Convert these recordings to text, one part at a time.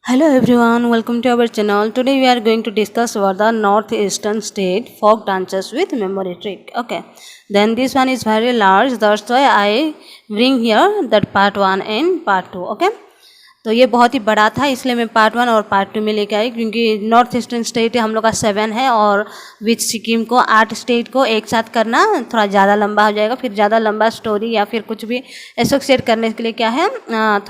Hello everyone, welcome to our channel. Today we are going to discuss about the northeastern state folk dances with memory trick. Okay, then this one is very large, that's why I bring here that part 1 and part 2. Okay, तो ये बहुत ही बड़ा था इसलिए मैं part 1 और part 2 में लेके आई, क्योंकि नॉर्थ ईस्टर्न स्टेट हम लोग का 7 है और विथ सिक्किम को 8 स्टेट को एक साथ करना थोड़ा ज़्यादा लंबा हो जाएगा। फिर ज़्यादा लंबा स्टोरी या फिर कुछ भी एसोसिएट करने के लिए क्या है,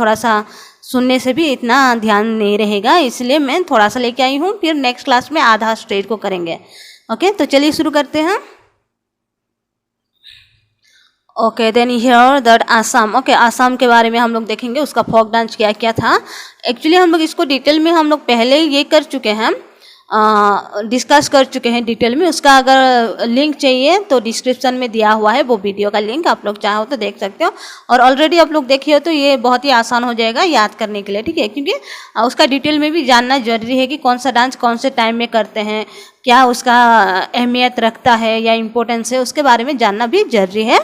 थोड़ा सा सुनने से भी इतना ध्यान नहीं रहेगा, इसलिए मैं थोड़ा सा लेके आई हूँ। फिर नेक्स्ट क्लास में आधा स्टेट को करेंगे। ओके, तो चलिए शुरू करते हैं। Okay, then here that Assam. Okay, Assam के बारे में हम लोग देखेंगे, उसका फोक डांस क्या क्या था। एक्चुअली हम लोग इसको डिटेल में हम लोग पहले ये कर चुके हैं, डिस्कस कर चुके हैं डिटेल में। उसका अगर लिंक चाहिए तो डिस्क्रिप्शन में दिया हुआ है वो वीडियो का लिंक, आप लोग चाहो तो देख सकते हो। और ऑलरेडी आप लोग देखिए हो तो ये बहुत ही आसान हो जाएगा याद करने के लिए, ठीक है, क्योंकि उसका डिटेल में भी जानना जरूरी है कि कौन सा डांस कौन से टाइम में करते हैं, क्या उसका अहमियत रखता है या इम्पोर्टेंस है, उसके बारे में जानना भी जरूरी है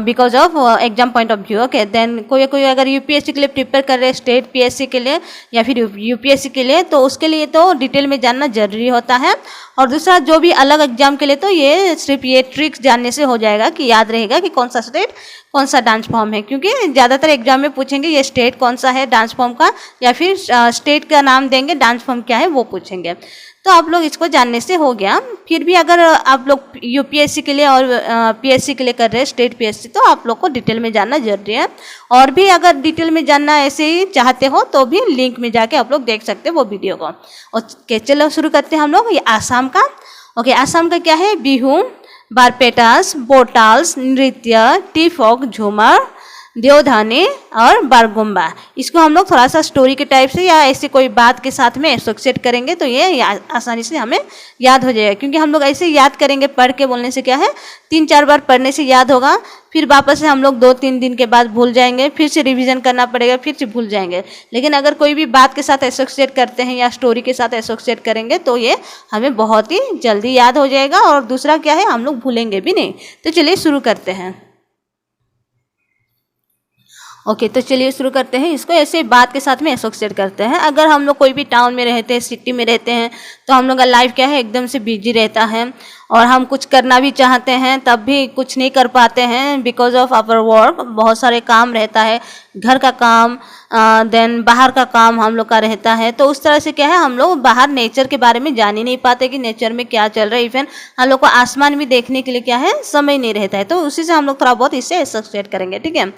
because of exam point of view. Okay, then कोई अगर यूपीएससी के लिए प्रिपेयर कर रहे हैं, स्टेट पीएससी के लिए या फिर यूपीएससी के लिए, तो उसके लिए तो डिटेल में जानना जरूरी होता है। और दूसरा जो भी अलग एग्जाम के लिए तो ये सिर्फ ये ट्रिक्स जानने से हो जाएगा कि याद रहेगा कि कौन सा स्टेट कौन सा डांस फॉर्म है, क्योंकि ज़्यादातर एग्जाम में पूछेंगे ये स्टेट कौन सा है डांस फॉर्म का, या फिर स्टेट का नाम देंगे, डांस फॉर्म क्या है वो पूछेंगे। तो आप लोग इसको जानने से हो गया। फिर भी अगर आप लोग यूपीएससी के लिए और पीएससी के लिए कर रहे हैं, स्टेट पीएससी, तो आप लोग को डिटेल में जानना जरूरी है। और भी अगर डिटेल में जानना ऐसे ही चाहते हो तो भी लिंक में जाके आप लोग देख सकते हो वो वीडियो को। ओके, चलो शुरू करते हैं हम लोग। ये आसाम का। ओके, आसाम का क्या है, बिहू, बारपेटास, बोटाल्स, नृत्य, टी फोक, झूमर, देवधानी और बारगुम्बा। इसको हम लोग थोड़ा सा स्टोरी के टाइप से या ऐसे कोई बात के साथ में एसोसिएट करेंगे तो ये आसानी से हमें याद हो जाएगा। क्योंकि हम लोग ऐसे याद करेंगे, पढ़ के बोलने से क्या है, 3-4 बार पढ़ने से याद होगा, फिर वापस से हम लोग 2-3 दिन के बाद भूल जाएंगे, फिर से रिवीजन करना पड़ेगा, फिर से भूल जाएंगे। लेकिन अगर कोई भी बात के साथ एसोसिएट करते हैं या स्टोरी के साथ एसोसिएट करेंगे तो ये हमें बहुत ही जल्दी याद हो जाएगा। और दूसरा क्या है, हम लोग भूलेंगे भी नहीं। तो चलिए शुरू करते हैं। ओके, तो चलिए शुरू करते हैं। इसको ऐसे बात के साथ में एसोसिएट करते हैं। अगर हम लोग कोई भी टाउन में रहते हैं, सिटी में रहते हैं, तो हम लोग का लाइफ क्या है, एकदम से बिजी रहता है और हम कुछ करना भी चाहते हैं तब भी कुछ नहीं कर पाते हैं बिकॉज ऑफ आवर वर्क। बहुत सारे काम रहता है, घर का काम, देन बाहर का काम हम लोग का रहता है। तो उस तरह से क्या है, हम लोग बाहर नेचर के बारे में जान ही नहीं पाते कि नेचर में क्या चल रहा है। इवन हम लोग को आसमान भी देखने के लिए क्या है, समय नहीं रहता है। तो उसी से हम लोग थोड़ा बहुत इससे एसोसिएट करेंगे, ठीक है।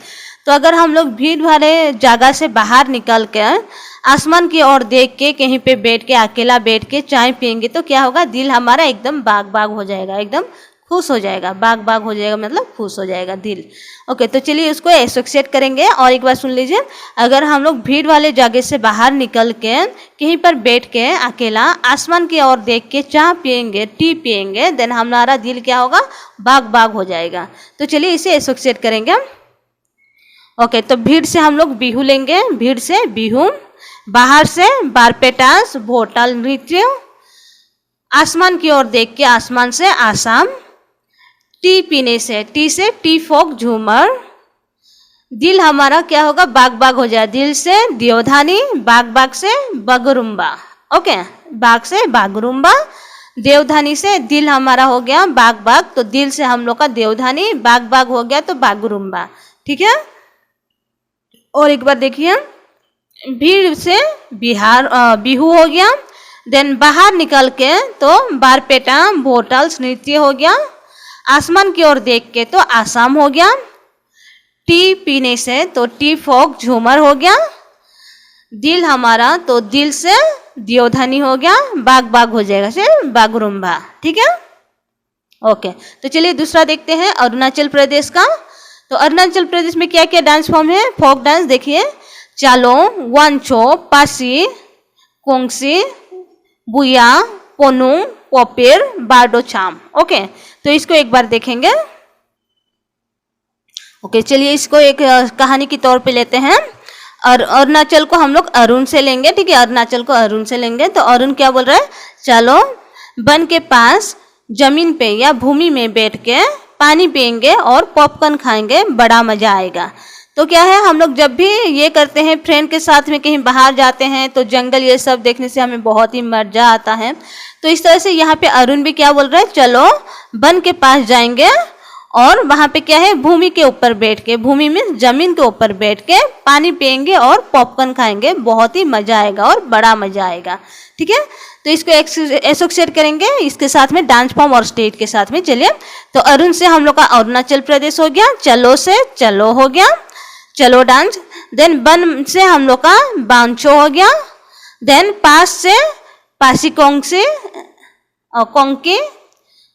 तो अगर हम लोग भीड़ भाड़े जगह से बाहर निकल कर आसमान की ओर देख के कहीं पे बैठ के अकेला बैठ के चाय पियेंगे तो क्या होगा, दिल हमारा एकदम बाग बाग हो जाएगा, एकदम खुश हो जाएगा। बाग बाग हो जाएगा मतलब खुश हो जाएगा दिल। ओके, तो चलिए उसको एसोसिएट करेंगे। और एक बार सुन लीजिए, अगर हम लोग भीड़ वाले जगह से बाहर निकल के कहीं पर बैठ के अकेला आसमान की ओर देख के चाय पियेंगे, टी पियेंगे, देन हमारा दिल क्या होगा, बाग बाग हो जाएगा। तो चलिए इसे एसोसिएट करेंगे। ओके, तो भीड़ से हम लोग बिहू लेंगे, भीड़ से बिहू, बाहर से बारपेटास, भोटाल नृत्य, आसमान की ओर देख के आसमान से आसाम, टी पीने से टी फोक झूमर, दिल हमारा क्या होगा, बाग बाग हो जाए, दिल से देवधानी, बाग बाग से बागरुम्बा। ओके, बाग से बागरुम्बा, देवधानी से दिल हमारा हो गया बाग बाग, तो दिल से हम लोग का देवधानी, बाग बाग हो गया तो बागरुम्बा, ठीक है। और एक बार देखिए, भीड़ से बिहू हो गया, देन बाहर निकल के तो बारपेटा भोटाल्स नृत्य हो गया, आसमान की ओर देख के तो आसाम हो गया, टी पीने से तो टी फोक झूमर हो गया, दिल हमारा तो दिल से देवधानी हो गया, बाग बाग हो जाएगा से बागरुम्बा, ठीक है। ओके, तो चलिए दूसरा देखते हैं अरुणाचल प्रदेश का। तो अरुणाचल प्रदेश में क्या क्या डांस फॉर्म है, फोक डांस देखिए, चालो, वांचो, पासी, कोंगसी, बुया, पोनुंग, पोपेर, बारडोचाम। ओके, तो इसको एक बार देखेंगे। ओके, चलिए इसको एक कहानी के तौर पे लेते हैं। और अरुणाचल को हम लोग अरुण से लेंगे, ठीक है, अरुणाचल को अरुण से लेंगे। तो अरुण क्या बोल रहा है, चलो वन के पास जमीन पे या भूमि में बैठ के पानी पियेंगे और पॉपकॉर्न खाएंगे, बड़ा मजा आएगा। तो क्या है, हम लोग जब भी ये करते हैं फ्रेंड के साथ में कहीं बाहर जाते हैं तो जंगल ये सब देखने से हमें बहुत ही मजा आता है। तो इस तरह से यहाँ पे अरुण भी क्या बोल रहा है, चलो वन के पास जाएंगे और वहाँ पे क्या है, भूमि के ऊपर बैठ के, भूमि में जमीन के ऊपर बैठ के पानी पियेंगे और पॉपकॉर्न खाएंगे, बहुत ही मजा आएगा और बड़ा मजा आएगा। ठीक है, तो इसको एसोसिएट करेंगे इसके साथ में डांस फॉर्म और स्टेट के साथ में। चलिए, तो अरुण से हम लोग का अरुणाचल प्रदेश हो गया, चलो से चलो हो गया, चलो डांस। देन बन से हम लोग का बांचो हो गया। देन पास से पासीकोंगसी कोंकी,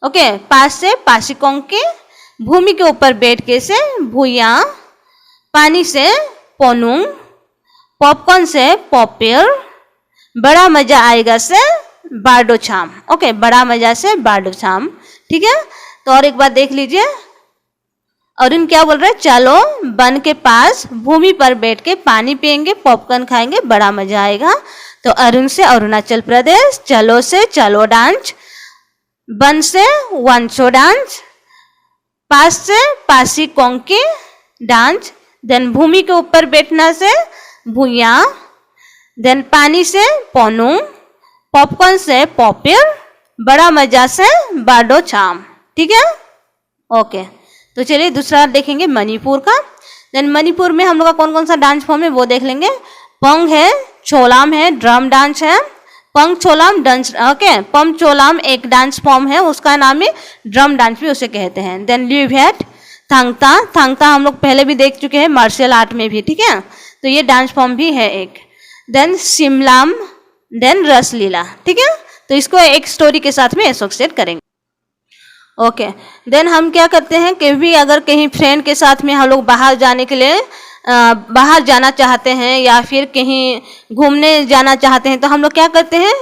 ओके, पास से पासीकोंकी, भूमि के ऊपर बैठ के से भूया, पानी से पोनुंग, पॉपकॉर्न से पॉपियर, बड़ा मजा आएगा से बारडोछाम। ओके, बड़ा मजा से बारडोछाम। ठीक है, तो और एक बार देख लीजिए, अरुण क्या बोल रहे हैं, चलो वन के पास भूमि पर बैठ के पानी पियेंगे, पॉपकॉर्न खाएंगे, बड़ा मजा आएगा। तो अरुण से अरुणाचल प्रदेश, चलो से चलो डांस, वन से वंशो डांस, पास से पासी कोंकी डांस, देन भूमि के ऊपर बैठना से भूया, देन पानी से पोनू, पॉपकॉर्न से पॉपियर, बड़ा मजा से बारडोछाम। ठीक है, ओके। तो चलिए दूसरा देखेंगे मणिपुर का। देन मणिपुर में हम लोग का कौन कौन सा डांस फॉर्म है वो देख लेंगे। पंग है, छोलाम है, ड्रम डांस है, पंग छोलाम डांस, ओके, पंग छोलाम एक डांस फॉर्म है, उसका नाम है ड्रम डांस भी उसे कहते हैं। देन ल्यूभेट, थांगता, थांगता हम लोग पहले भी देख चुके हैं मार्शल आर्ट में भी। ठीक है, तो ये डांस फॉर्म भी है एक। देन सिमलाम, देन रसलीला। ठीक है, तो इसको एक स्टोरी के साथ में एसोसिएट करेंगे। ओके, देन हम क्या करते हैं कि भी अगर कहीं फ्रेंड के साथ में हम लोग बाहर जाने के लिए बाहर जाना चाहते हैं या फिर कहीं घूमने जाना चाहते हैं तो हम लोग क्या करते हैं,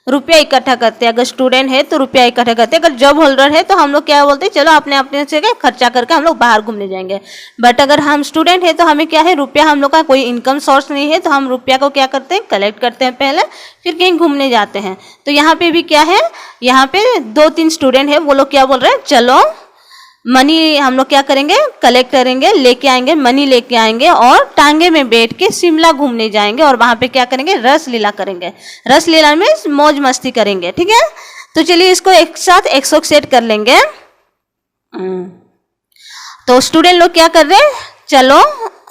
रुपया इकट्ठा करते हैं। अगर स्टूडेंट है तो रुपया इकट्ठा करते हैं, अगर जॉब होल्डर है तो हम लोग क्या बोलते हैं, चलो अपने अपने से खर्चा करके हम लोग बाहर घूमने जाएंगे। बट अगर हम स्टूडेंट है तो हमें क्या है, रुपया हम लोग का कोई इनकम सोर्स नहीं है, तो हम रुपया को क्या करते हैं, कलेक्ट करते हैं पहले, फिर कहीं घूमने जाते हैं। तो यहाँ पे भी क्या है, यहाँ पे 2-3 स्टूडेंट है, वो लोग क्या बोल रहे हैं, चलो मनी हम लोग क्या करेंगे, कलेक्ट करेंगे, लेके आएंगे, मनी लेके आएंगे और टांगे में बैठ के शिमला घूमने जाएंगे और वहां पे क्या करेंगे, रस लीला करेंगे। रस लीला में मौज मस्ती करेंगे। ठीक है, तो चलिए इसको एक साथ एसोसिएट कर लेंगे। तो स्टूडेंट लोग क्या कर रहे हैं, चलो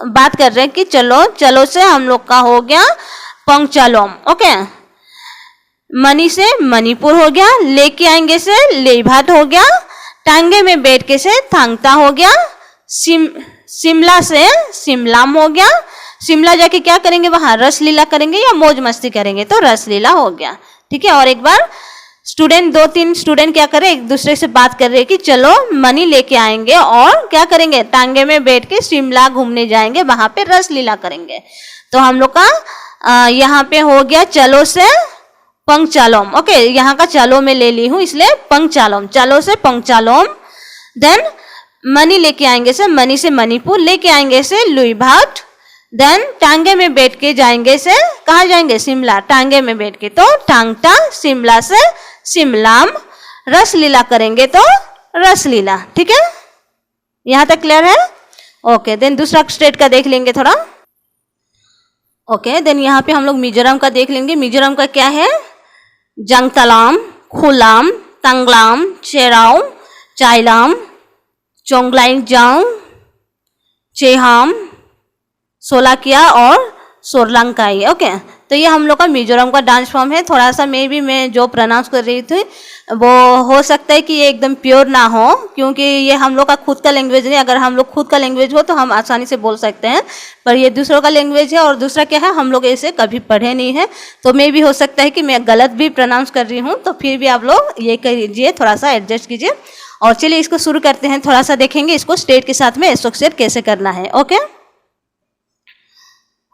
बात कर रहे हैं कि चलो, चलो से हम लोग का हो गया पंगचालोम, ओके, मनी से मणिपुर हो गया, लेके आएंगे से लेभाट हो गया, टांगे में बैठ के से थांगता हो गया, शिमला से शिमलाम हो गया, शिमला जाके क्या करेंगे, वहां रस लीला करेंगे या मौज मस्ती करेंगे, तो रस लीला हो गया। ठीक है, और एक बार स्टूडेंट 2-3 स्टूडेंट क्या कर रहे हैं, एक दूसरे से बात कर रहे हैं कि चलो मनी लेके आएंगे और क्या करेंगे, टांगे में बैठ के शिमला घूमने जाएंगे, वहां पे रस लीला करेंगे। तो हम लोग का यहाँ पे हो गया चलो से पंगचालोम। ओके, यहाँ का चालो में ले ली हूँ इसलिए पंगचालोम, चालो से पंगचालोम। देन मनी लेके आएंगे से मनी से मणिपुर, लेके आएंगे से लुईभाट। देन टांगे में बैठ के जाएंगे से कहाँ जाएंगे, शिमला, टांगे में बैठ के, तो टांगटा, शिमला से शिमलाम, रस लीला करेंगे तो रस लीला। ठीक है, यहाँ तक क्लियर है। ओके, देन दूसरा स्टेट का देख लेंगे थोड़ा। ओके, देन यहाँ पे हम लोग मिजोरम का देख लेंगे। मिजोरम का क्या है, जंगतलाम, खुलाम, तंगलाम, चेराओ, चाइलाम, चोंगलाइंगजांग, चेहाम, सोलाकिया और सोरलंकाई। ओके, तो ये हम लोग का मिजोरम का डांस फॉर्म है। थोड़ा सा मैं जो प्रोनाउंस कर रही थी वो हो सकता है कि ये एकदम प्योर ना हो, क्योंकि ये हम लोग का खुद का लैंग्वेज नहीं। अगर हम लोग खुद का लैंग्वेज हो तो हम आसानी से बोल सकते हैं, पर ये दूसरों का लैंग्वेज है और दूसरा क्या है, हम लोग ऐसे कभी पढ़े नहीं है, तो मैं भी हो सकता है कि मैं गलत भी प्रोनाउंस कर रही हूँ, तो फिर भी आप लोग ये कीजिए, थोड़ा सा एडजस्ट कीजिए। और चलिए इसको शुरू करते हैं, थोड़ा सा देखेंगे इसको स्टेट के साथ में एसोसिएट कैसे करना है।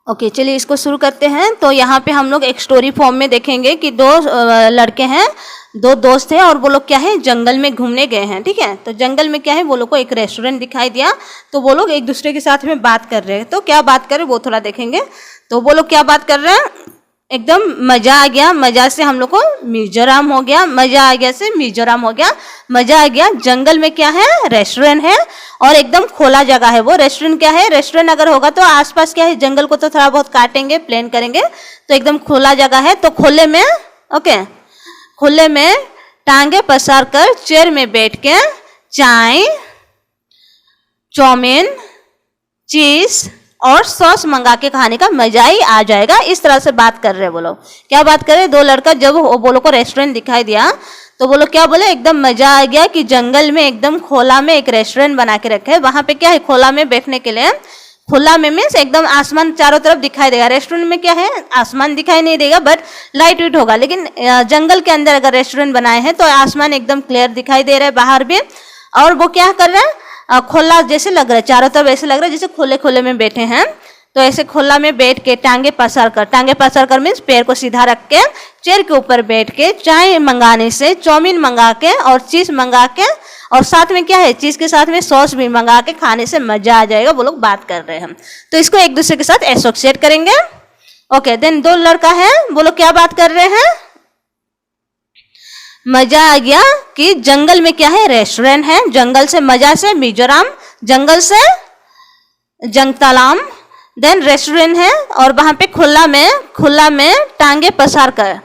ओके, चलिए इसको शुरू करते हैं। तो यहाँ पे हम लोग एक स्टोरी फॉर्म में देखेंगे कि 2 लड़के हैं, 2 दोस्त हैं और वो लोग क्या है, जंगल में घूमने गए हैं। ठीक है, तो जंगल में क्या है, वो लोग को एक रेस्टोरेंट दिखाई दिया, तो वो लोग एक दूसरे के साथ में बात कर रहे हैं। तो क्या बात कर रहे हैं वो थोड़ा देखेंगे। तो वो लोग क्या बात कर रहे हैं, एकदम मजा आ गया, मजा से हम लोग को मिजोरम हो गया, मजा आ गया से मिजोरम हो गया, मजा आ गया। जंगल में क्या है, रेस्टोरेंट है और एकदम खोला जगह है। वो रेस्टोरेंट क्या है, रेस्टोरेंट अगर होगा तो आसपास क्या है, जंगल को तो थोड़ा बहुत काटेंगे, प्लेन करेंगे, तो एकदम खुला जगह है। तो खुले में, ओके, खुले में टांगे पसार कर चेयर में बैठ के चाय, चाउमीन, चीज और सॉस मंगा के खाने का मजा ही आ जाएगा। इस तरह से बात कर रहे हैं वो लोग। क्या बात कर रहे हैं, दो लड़का जब वो लोग को रेस्टोरेंट दिखाई दिया तो वो लोग क्या बोले, एकदम मजा आ गया कि जंगल में एकदम खोला में एक रेस्टोरेंट बना के रखे है। वहां पे क्या है, खोला में बैठने के लिए, खुला में मीन्स एकदम आसमान चारों तरफ दिखाई देगा। रेस्टोरेंट में क्या है, आसमान दिखाई नहीं देगा बट लाइट वेट होगा, लेकिन जंगल के अंदर अगर रेस्टोरेंट बनाए हैं तो आसमान एकदम क्लियर दिखाई दे रहा है बाहर भी। और वो क्या कर रहे हैं, खुला जैसे लग रहा है, चारों तरफ ऐसे लग रहा है जैसे खुले खुले में बैठे हैं। तो ऐसे खुला में बैठ के टांगे पसार कर मीन्स पैर को सीधा रख के चेयर के ऊपर बैठ के चाय मंगाने से, चाउमीन मंगा के और चीज मंगा के और साथ में क्या है, चीज के साथ में सॉस भी मंगा के खाने से मजा आ जाएगा। वो लोग बात कर रहे हैं तो इसको एक दूसरे के साथ एसोसिएट करेंगे। ओके, देन दो लड़का है, वो लोग क्या बात कर रहे हैं, मजा आ गया कि जंगल में क्या है, रेस्टोरेंट है, जंगल से मजा से मिजोरम, जंगल से जंगतलाम, देन रेस्टोरेंट है और वहां पे खुला में टांगे पसार कर,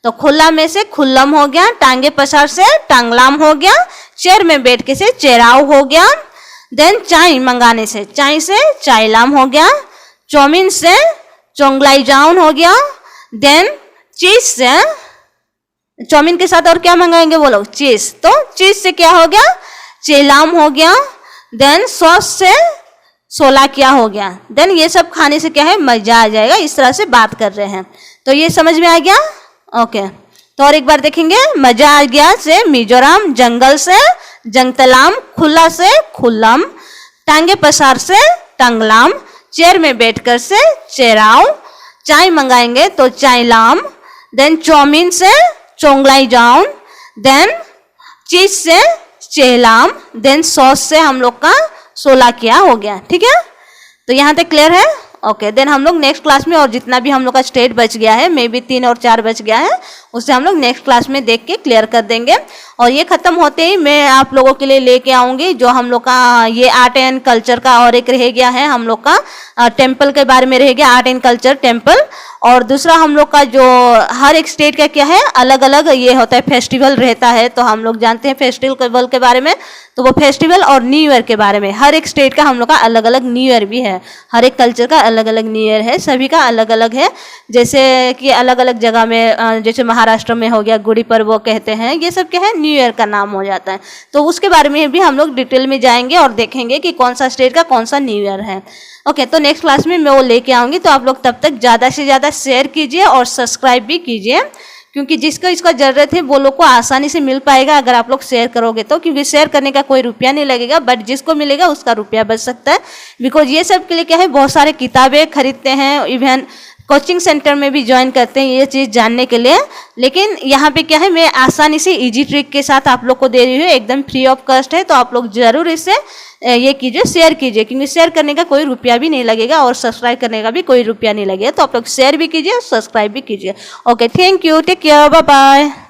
तो खुला में से खुल्लम हो गया, टांगे पसार से टांगलाम हो गया, चेयर में बैठ के से चेराव हो गया, देन चाय मंगाने से चायलाम हो गया, चाउमीन से चोंगलाई जाउन हो गया, देन चीज से, चाउमीन के साथ और क्या मंगाएंगे वो लोग, चीज, तो चीज से क्या हो गया, चेलाम हो गया, देन सॉस से सोला क्या हो गया। देन ये सब खाने से क्या है, मजा आ जाएगा। इस तरह से बात कर रहे हैं। तो ये समझ में आ गया। ओके, तो और एक बार देखेंगे, मजा आ गया से मिजोरम, जंगल से जंगतलाम, खुला से खुल्लम, टांगे पसार से टांगलाम, चेयर में बैठकर से चेराव, चाय मंगाएंगे तो चायलाम, देन चाउमीन से चोंगलाई जाउन, देन चीज से चेलाम, देन सॉस से हम लोग का सोला क्या हो गया। ठीक है, तो यहाँ तक क्लियर है। ओके, देन हम लोग नेक्स्ट क्लास में और जितना भी हम लोग का स्टेट बच गया है, मे बी 3 और 4 बच गया है, उसे हम लोग नेक्स्ट क्लास में देख के क्लियर कर देंगे। और ये खत्म होते ही मैं आप लोगों के लिए लेके आऊंगी जो हम लोग का ये आर्ट एंड कल्चर का और एक रह गया है, हम लोग का टेम्पल के बारे में रह गया, आर्ट एंड कल्चर टेम्पल। और दूसरा हम लोग का जो हर एक स्टेट का क्या है, अलग अलग ये होता है, फेस्टिवल रहता है। तो हम लोग जानते हैं फेस्टिवल के बारे में, तो वो फेस्टिवल और न्यू ईयर के बारे में, हर एक स्टेट का हम लोग का अलग अलग न्यू ईयर भी है, हर एक कल्चर का अलग अलग न्यू ईयर है, सभी का अलग अलग है। जैसे कि अलग अलग जगह में, जैसे महाराष्ट्र में हो गया गुड़ी पर्व कहते हैं, ये सब क्या है, न्यू ईयर का नाम हो जाता है। तो उसके बारे में भी हम लोग डिटेल में जाएंगे और देखेंगे कि कौन सा स्टेट का कौन सा न्यू ईयर है। ओके, तो नेक्स्ट क्लास में मैं वो लेके आऊँगी। तो आप लोग तब तक ज़्यादा से ज़्यादा शेयर कीजिए और सब्सक्राइब भी कीजिए, क्योंकि जिसको इसका ज़रूरत है वो लोग को आसानी से मिल पाएगा अगर आप लोग शेयर करोगे तो। क्योंकि शेयर करने का कोई रुपया नहीं लगेगा, बट जिसको मिलेगा उसका रुपया बच सकता है। बिकॉज ये सब के लिए क्या है, बहुत सारे किताबें खरीदते हैं, इवन कोचिंग सेंटर में भी ज्वाइन करते हैं ये चीज़ जानने के लिए। लेकिन यहाँ पे क्या है, मैं आसानी से इजी ट्रिक के साथ आप लोग को दे रही हूँ, एकदम फ्री ऑफ कॉस्ट है। तो आप लोग ज़रूर इसे ये कीजिए, शेयर कीजिए, क्योंकि शेयर करने का कोई रुपया भी नहीं लगेगा और सब्सक्राइब करने का भी कोई रुपया नहीं लगेगा। तो आप लोग शेयर भी कीजिए और सब्सक्राइब भी कीजिए। Okay, thank you, take care, bye bye.